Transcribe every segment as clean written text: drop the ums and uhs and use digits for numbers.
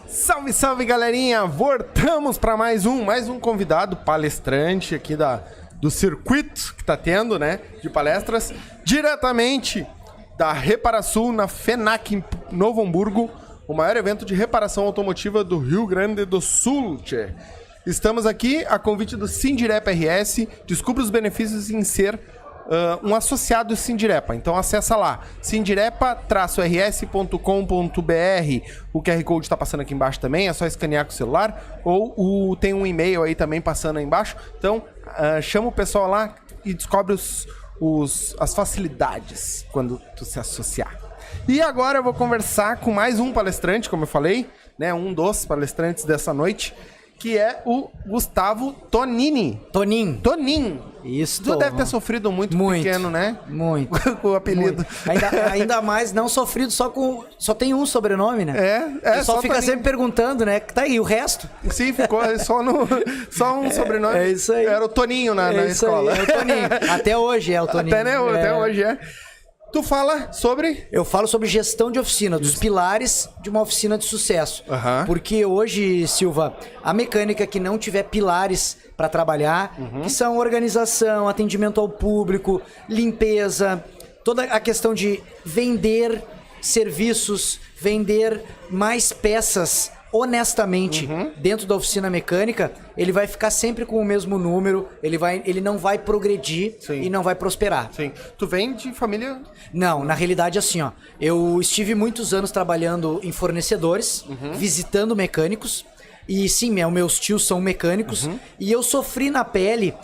Salve, salve, galerinha! Voltamos para mais um convidado palestrante aqui do circuito que tá tendo, né, de palestras, diretamente da Reparasul na FENAC em Novo Hamburgo, o maior evento de reparação automotiva do Rio Grande do Sul, tchê. Estamos aqui a convite do Sindirepa RS. Descubra os benefícios em ser um associado Sindirepa. Então acessa lá, sindirepa-rs.com.br. O QR Code está passando aqui embaixo também, é só escanear com o celular. Ou tem um e-mail aí também passando aí embaixo. Então chama o pessoal lá e descobre as facilidades quando tu se associar. E agora eu vou conversar com mais um palestrante, como eu falei, né, um dos palestrantes dessa noite, que é o Gustavo Tonini. Tonin. Isso. Tu deve ter sofrido muito pequeno, né? Muito. Com o apelido. Ainda mais não sofrido só tem um sobrenome, né? O pessoal fica sempre perguntando, né? Tá aí, o resto? Sim, ficou só um sobrenome. É isso aí. Era o Toninho na escola. Aí, é o Toninho. Até hoje é o Toninho. Até hoje é. Tu fala sobre? Eu falo sobre gestão de oficina, dos pilares de uma oficina de sucesso. Porque hoje, Silva, a mecânica que não tiver pilares para trabalhar, que são organização, atendimento ao público, limpeza, toda a questão de vender serviços, vender mais peças honestamente dentro da oficina mecânica, ele vai ficar sempre com o mesmo número, ele não vai progredir. Sim. E não vai prosperar. Sim. Tu vem de família? Não, na realidade assim, ó, eu estive muitos anos trabalhando em fornecedores, visitando mecânicos, e sim, meus tios são mecânicos, e eu sofri na pele.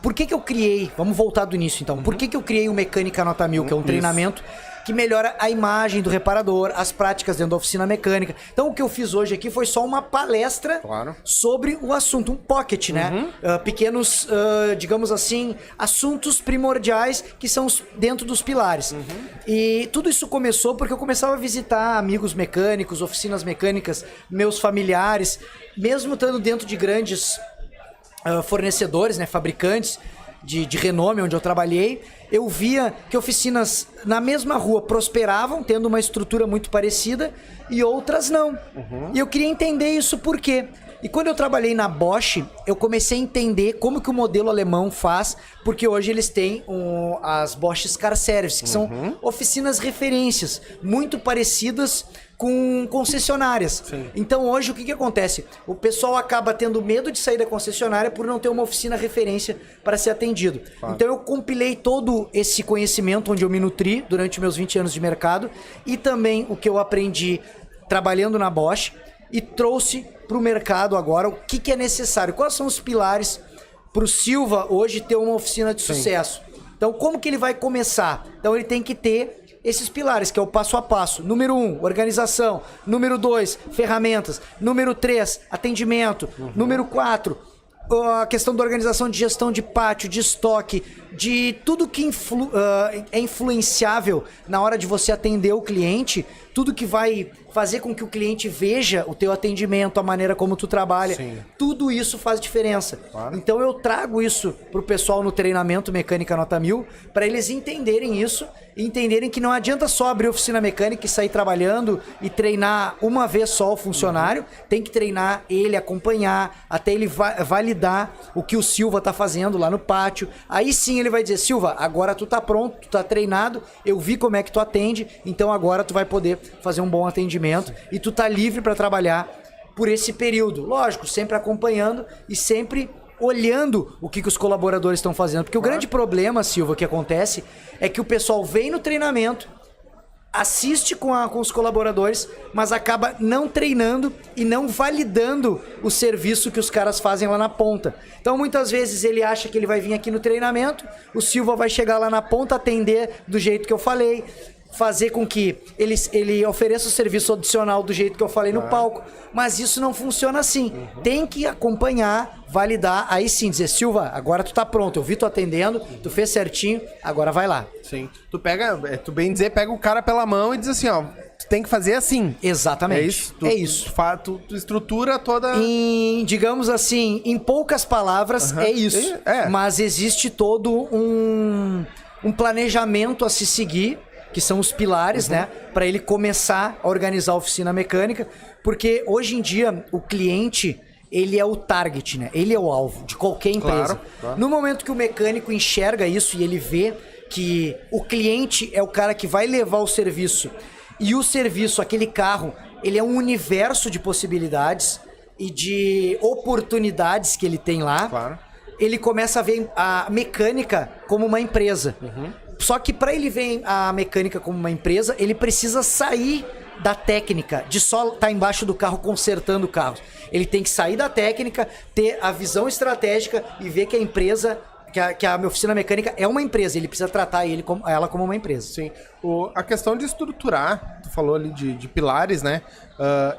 Por que eu criei, vamos voltar do início então, por que eu criei o Mecânica Nota 1000, que é um treinamento que melhora a imagem do reparador, as práticas dentro da oficina mecânica. Então o que eu fiz hoje aqui foi só uma palestra sobre o assunto, um pocket, né? Pequenos, digamos assim, assuntos primordiais que são dentro dos pilares. E tudo isso começou porque eu começava a visitar amigos mecânicos, oficinas mecânicas, meus familiares, mesmo estando dentro de grandes fornecedores, né, fabricantes de renome onde eu trabalhei, eu via que oficinas na mesma rua prosperavam, tendo uma estrutura muito parecida, e outras não. E eu queria entender isso por quê. E quando eu trabalhei na Bosch, eu comecei a entender como que o modelo alemão faz, porque hoje eles têm as Bosch Car Service, que são oficinas referências, muito parecidas com concessionárias. Sim. Então hoje o que acontece? O pessoal acaba tendo medo de sair da concessionária por não ter uma oficina referência para ser atendido. Então eu compilei todo esse conhecimento onde eu me nutri durante meus 20 anos de mercado e também o que eu aprendi trabalhando na Bosch e trouxe para o mercado agora o que é necessário. Quais são os pilares para o Silva hoje ter uma oficina de sucesso? Então como que ele vai começar? Então ele tem que ter esses pilares, que é o passo a passo. Número 1, organização. Número 2, ferramentas. Número 3, atendimento. Número 4, a questão da organização de gestão de pátio, de estoque, de tudo que é influenciável na hora de você atender o cliente, tudo que vai fazer com que o cliente veja o teu atendimento, a maneira como tu trabalha. Sim. Tudo isso faz diferença. Então eu trago isso pro pessoal no treinamento Mecânica Nota 1000, para eles entenderem isso e entenderem que não adianta só abrir oficina mecânica e sair trabalhando e treinar uma vez só o funcionário, tem que treinar ele, acompanhar, até ele validar o que o Silva tá fazendo lá no pátio. Aí sim ele vai dizer, Silva, agora tu tá pronto, tu tá treinado, eu vi como é que tu atende, então agora tu vai poder fazer um bom atendimento e tu tá livre para trabalhar por esse período. Lógico, sempre acompanhando e sempre olhando o que os colaboradores estão fazendo. Porque o grande problema, Silva, que acontece é que o pessoal vem no treinamento, assiste com os colaboradores, mas acaba não treinando e não validando o serviço que os caras fazem lá na ponta. Então, muitas vezes, ele acha que ele vai vir aqui no treinamento, o Silva vai chegar lá na ponta, atender do jeito que eu falei, fazer com que ele ofereça o serviço adicional do jeito que eu falei no palco, mas isso não funciona assim. Tem que acompanhar, validar, aí sim dizer, Silva, agora tu tá pronto, eu vi tu atendendo, tu fez certinho, agora vai lá. Sim. Tu bem dizer, pega o cara pela mão e diz assim, ó, tu tem que fazer assim. Exatamente. É isso. Tu estrutura toda... Digamos assim, em poucas palavras, é isso. Mas existe todo um planejamento a se seguir, que são os pilares, né? Para ele começar a organizar a oficina mecânica, porque hoje em dia o cliente, ele é o target, né? Ele é o alvo de qualquer empresa. Claro. No momento que o mecânico enxerga isso e ele vê que o cliente é o cara que vai levar o serviço, e o serviço, aquele carro, ele é um universo de possibilidades e de oportunidades que ele tem lá. Claro. Ele começa a ver a mecânica como uma empresa. Só que para ele ver a mecânica como uma empresa, ele precisa sair da técnica, de só estar embaixo do carro consertando o carro. Ele tem que sair da técnica, ter a visão estratégica e ver que a empresa, que a minha oficina mecânica é uma empresa. Ele precisa tratar ela como uma empresa. Sim. A questão de estruturar, tu falou ali de pilares, né?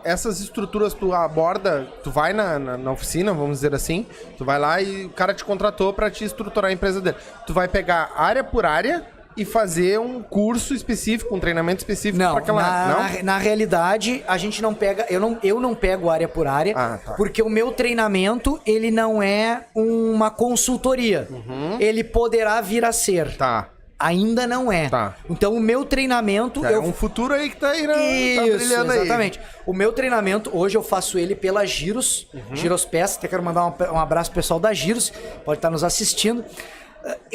Essas estruturas tu aborda, tu vai na oficina, vamos dizer assim, tu vai lá e o cara te contratou para te estruturar a empresa dele. Tu vai pegar área por área e fazer um curso específico, um treinamento específico para aquela área. Na realidade, a gente não pega, eu não pego área por área, porque o meu treinamento, ele não é uma consultoria. Ele poderá vir a ser. Tá. Ainda não é. Tá. Então o meu treinamento... É um futuro aí que tá aí, né? Isso, tá brilhando aí. Exatamente. O meu treinamento, hoje eu faço ele pela Giros, Giros Peças. Até quero mandar um abraço pro pessoal da Giros, pode estar nos assistindo.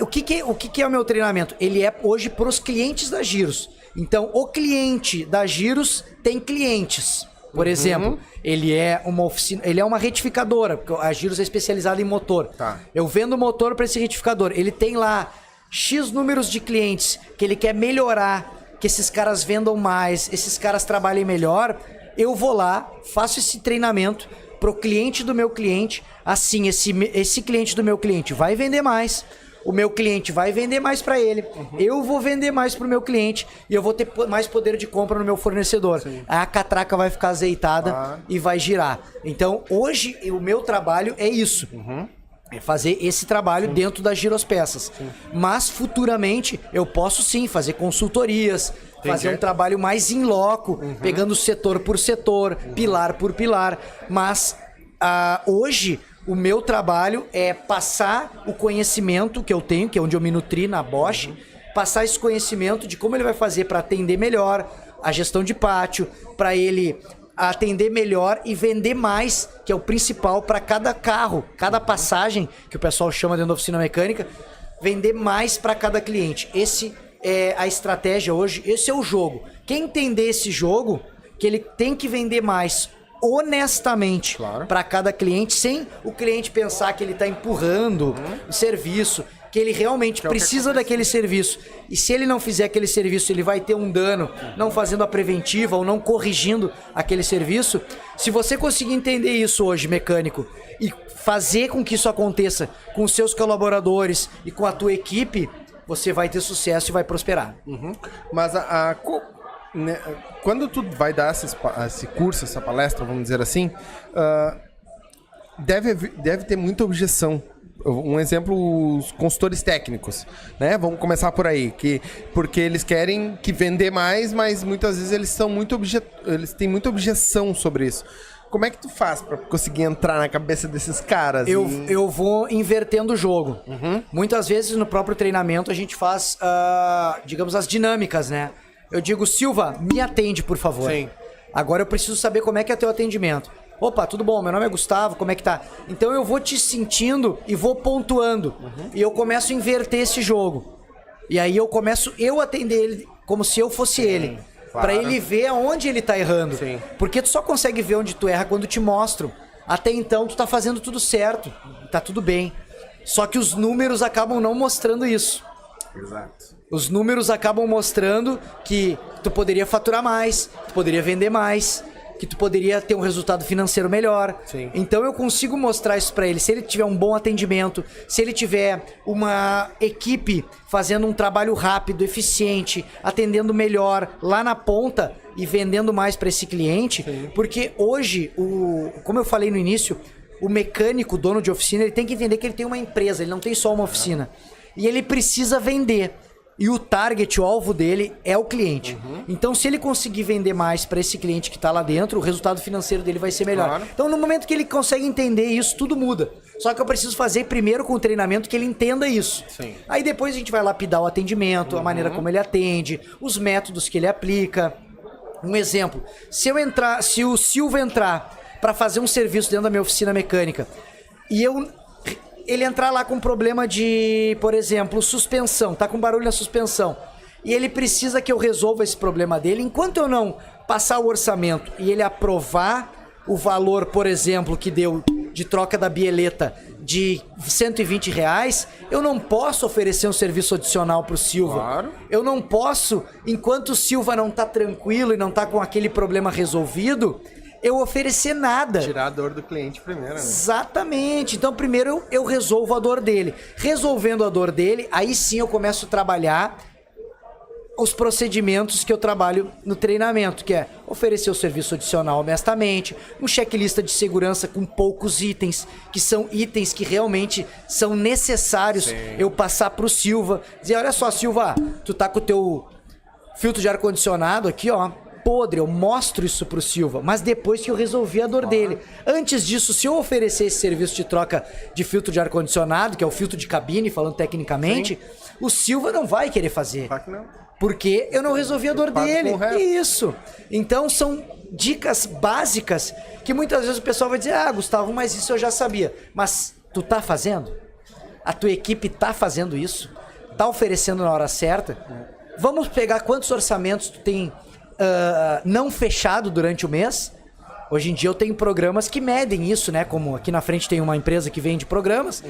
O que é o meu treinamento? Ele é hoje pros clientes da Giros. Então, o cliente da Giros tem clientes. Por exemplo, ele é uma oficina, ele é uma retificadora, porque a Giros é especializada em motor. Tá. Eu vendo motor para esse retificador. Ele tem lá X números de clientes que ele quer melhorar, que esses caras vendam mais, esses caras trabalhem melhor. Eu vou lá, faço esse treinamento pro cliente do meu cliente. Assim, esse cliente do meu cliente vai vender mais. O meu cliente vai vender mais para ele. Eu vou vender mais pro meu cliente e eu vou ter mais poder de compra no meu fornecedor. Sim. A catraca vai ficar azeitada e vai girar. Então, hoje, o meu trabalho é isso. É fazer esse trabalho dentro das Giros-Peças. Mas, futuramente, eu posso sim fazer consultorias, fazer um trabalho mais in loco, pegando setor por setor, pilar por pilar. Mas, hoje, o meu trabalho é passar o conhecimento que eu tenho, que é onde eu me nutri na Bosch, passar esse conhecimento de como ele vai fazer para atender melhor a gestão de pátio, para ele atender melhor e vender mais, que é o principal para cada carro, cada passagem, que o pessoal chama dentro da oficina mecânica, vender mais para cada cliente. Esse é a estratégia hoje, esse é o jogo. Quem entender esse jogo, que ele tem que vender mais honestamente para cada cliente, sem o cliente pensar que ele está empurrando o serviço, que ele realmente precisa daquele serviço. E se ele não fizer aquele serviço, ele vai ter um dano, não fazendo a preventiva ou não corrigindo aquele serviço. Se você conseguir entender isso hoje, mecânico, e fazer com que isso aconteça com os seus colaboradores e com a tua equipe, você vai ter sucesso e vai prosperar. Mas quando tu vai dar esse curso, essa palestra, vamos dizer assim, deve ter muita objeção. Um exemplo, os consultores técnicos, né? Vamos começar por aí, porque eles querem que vender mais, mas muitas vezes eles têm muita objeção sobre isso. Como é que tu faz para conseguir entrar na cabeça desses caras? Eu vou invertendo o jogo. Muitas vezes no próprio treinamento a gente faz, digamos, as dinâmicas, né? Eu digo, Silva, me atende, por favor. Sim. Agora eu preciso saber como é que é teu atendimento. Opa, tudo bom? Meu nome é Gustavo, como é que tá? Então eu vou te sentindo e vou pontuando. E eu começo a inverter esse jogo. E aí eu começo a atender ele como se eu fosse ele. Claro. Pra ele ver aonde ele tá errando. Sim. Porque tu só consegue ver onde tu erra quando te mostro. Até então tu tá fazendo tudo certo. Tá tudo bem. Só que os números acabam não mostrando isso. Exato. Os números acabam mostrando que tu poderia faturar mais, tu poderia vender mais, que tu poderia ter um resultado financeiro melhor. Sim. Então eu consigo mostrar isso pra ele. Se ele tiver um bom atendimento, se ele tiver uma equipe fazendo um trabalho rápido, eficiente, atendendo melhor lá na ponta e vendendo mais pra esse cliente. Sim. Porque hoje, como eu falei no início, o mecânico, dono de oficina, ele tem que entender que ele tem uma empresa, ele não tem só uma oficina. E ele precisa vender. E o target, o alvo dele é o cliente. Então, se ele conseguir vender mais para esse cliente que está lá dentro, o resultado financeiro dele vai ser melhor. Claro. Então, no momento que ele consegue entender isso, tudo muda. Só que eu preciso fazer primeiro com o treinamento que ele entenda isso. Sim. Aí depois a gente vai lapidar o atendimento, a maneira como ele atende, os métodos que ele aplica. Um exemplo, se o Silva entrar para fazer um serviço dentro da minha oficina mecânica e ele entrar lá com problema de, por exemplo, suspensão, tá com barulho na suspensão, e ele precisa que eu resolva esse problema dele, enquanto eu não passar o orçamento e ele aprovar o valor, por exemplo, que deu de troca da bieleta de R$120, eu não posso oferecer um serviço adicional pro Silva. Claro. Eu não posso, enquanto o Silva não tá tranquilo e não tá com aquele problema resolvido, eu oferecer nada. Tirar a dor do cliente primeiro, né? Exatamente. Então, primeiro eu resolvo a dor dele. Resolvendo a dor dele, aí sim eu começo a trabalhar os procedimentos que eu trabalho no treinamento, que é oferecer o serviço adicional honestamente, um checklist de segurança com poucos itens, que são itens que realmente são necessários eu passar pro Silva. Dizer, olha só, Silva, tu tá com o teu filtro de ar-condicionado aqui, ó, podre, eu mostro isso pro Silva, mas depois que eu resolvi a dor dele. Antes disso, se eu oferecer esse serviço de troca de filtro de ar-condicionado, que é o filtro de cabine, falando tecnicamente, o Silva não vai querer fazer. Claro que não. Porque eu não resolvi a dor dele. Isso. Então são dicas básicas que muitas vezes o pessoal vai dizer, ah, Gustavo, mas isso eu já sabia. Mas tu tá fazendo? A tua equipe tá fazendo isso? Tá oferecendo na hora certa? Vamos pegar quantos orçamentos tu tem não fechado durante o mês. Hoje em dia eu tenho programas que medem isso, né? Como aqui na frente tem uma empresa que vende programas,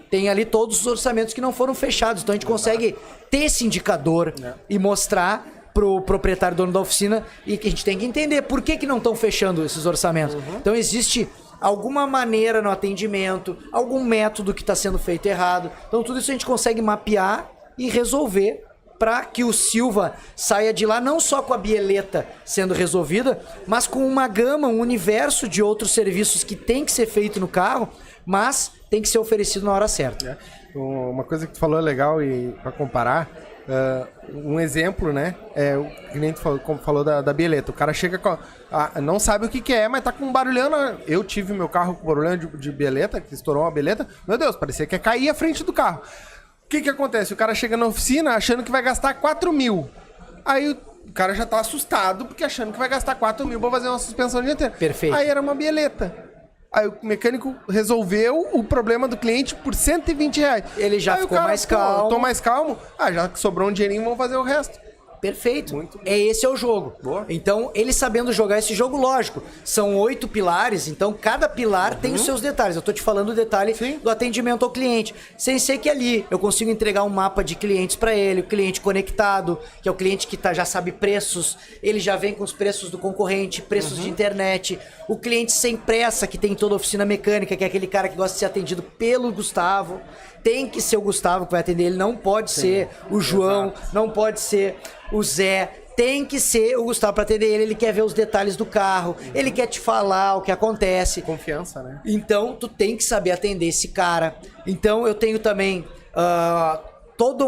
tem ali todos os orçamentos que não foram fechados. Então a gente consegue ter esse indicador e mostrar pro proprietário, dono da oficina, e que a gente tem que entender por que não estão fechando esses orçamentos. Então existe alguma maneira no atendimento, algum método que está sendo feito errado. Então tudo isso a gente consegue mapear e resolver para que o Silva saia de lá não só com a bieleta sendo resolvida, mas com uma gama, um universo de outros serviços que tem que ser feito no carro, mas tem que ser oferecido na hora certa. Uma coisa que tu falou é legal e para comparar, um exemplo, né? O cliente falou da bieleta. O cara chega com não sabe o que é, mas tá com um barulhando. Eu tive meu carro com barulhando de bieleta, que estourou uma bieleta. Meu Deus, parecia que ia cair a frente do carro. O que acontece? O cara chega na oficina achando que vai gastar 4 mil. Aí o cara já tá assustado, porque achando que vai gastar 4 mil pra fazer uma suspensão dianteira. Perfeito. Aí era uma bieleta. Aí o mecânico resolveu o problema do cliente por R$120. Ele já ficou mais calmo. Eu tô mais calmo. Já que sobrou um dinheirinho, vamos fazer o resto. Perfeito. Muito bom. Esse é o jogo. Boa. Então, ele sabendo jogar esse jogo, lógico, são 8 pilares, então cada pilar tem os seus detalhes. Eu tô te falando o detalhe do atendimento ao cliente. Sem ser que ali eu consigo entregar um mapa de clientes para ele, o cliente conectado, que é o cliente que já sabe preços, ele já vem com os preços do concorrente, preços de internet, o cliente sem pressa, que tem em toda a oficina mecânica, que é aquele cara que gosta de ser atendido pelo Gustavo. Tem que ser o Gustavo que vai atender ele, não pode ser o João, não pode ser o Zé, tem que ser o Gustavo para atender ele quer ver os detalhes do carro, ele quer te falar o que acontece. Confiança, né? Então, tu tem que saber atender esse cara. Então, eu tenho também todo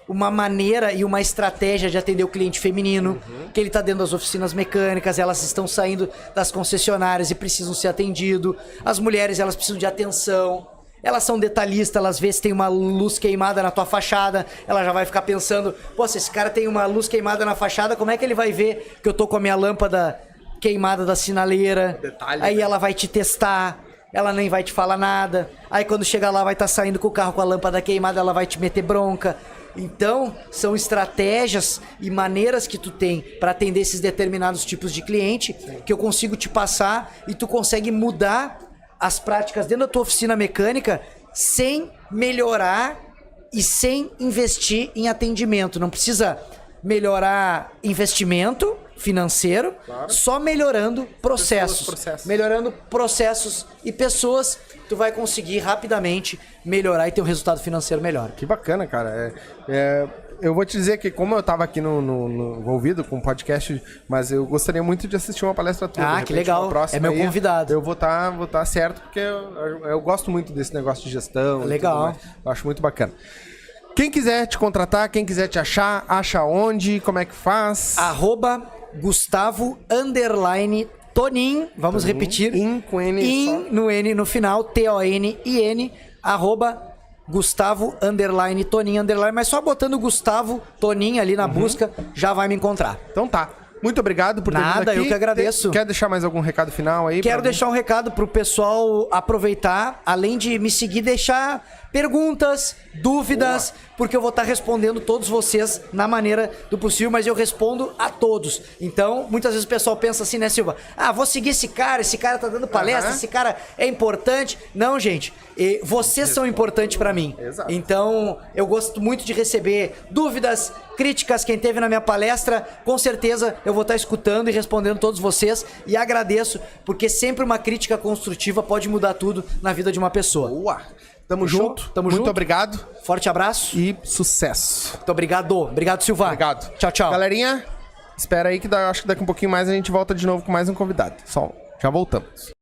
uma maneira e uma estratégia de atender o cliente feminino, que ele tá dentro das oficinas mecânicas, elas estão saindo das concessionárias e precisam ser atendido. As mulheres, elas precisam de atenção. Elas são detalhistas, elas vê se tem uma luz queimada na tua fachada, ela já vai ficar pensando, pô, se esse cara tem uma luz queimada na fachada, como é que ele vai ver que eu tô com a minha lâmpada queimada da sinaleira? Detalhe, aí né? ela vai te testar, ela nem vai te falar nada. Aí quando chegar lá vai estar saindo com o carro com a lâmpada queimada, ela vai te meter bronca. Então, são estratégias e maneiras que tu tem para atender esses determinados tipos de cliente que eu consigo te passar e tu consegue mudar as práticas dentro da tua oficina mecânica sem melhorar e sem investir em atendimento. Não precisa melhorar investimento financeiro, só melhorando processos. Melhorando processos e pessoas, tu vai conseguir rapidamente melhorar e ter um resultado financeiro melhor. Que bacana, cara. Eu vou te dizer que como eu tava aqui envolvido com o podcast, mas eu gostaria muito de assistir uma palestra tua. Que legal. É meu convidado. Eu vou tá certo, porque eu gosto muito desse negócio de gestão. Legal. Eu acho muito bacana. Quem quiser te contratar, quem quiser te achar, acha onde, como é que faz? @Gustavo_Tonin, vamos repetir. Com N só. No N no final, TONIN, @Gustavo_Tonin_, mas só botando Gustavo Tonin ali na busca, já vai me encontrar. Então tá. Muito obrigado por ter vindo Nada, aqui. eu que agradeço. Quer deixar mais algum recado final aí? Quero deixar um recado pro pessoal aproveitar, além de me seguir, deixar perguntas, dúvidas, porque eu vou estar respondendo todos vocês na maneira do possível, mas eu respondo a todos. Então, muitas vezes o pessoal pensa assim, né, Silva? Ah, vou seguir esse cara tá dando palestra, esse cara é importante. Não, gente, vocês são importantes pra mim. Exato. Então, eu gosto muito de receber dúvidas, críticas, quem teve na minha palestra, com certeza eu vou estar escutando e respondendo todos vocês, e agradeço, porque sempre uma crítica construtiva pode mudar tudo na vida de uma pessoa. Boa. Tamo Fechou? junto. Tamo Muito junto. obrigado Forte abraço. e sucesso. Muito obrigado. Obrigado, Silva. Obrigado. Tchau, tchau. Galerinha, espera aí que acho que daqui um pouquinho mais a gente volta de novo com mais um convidado. Já voltamos.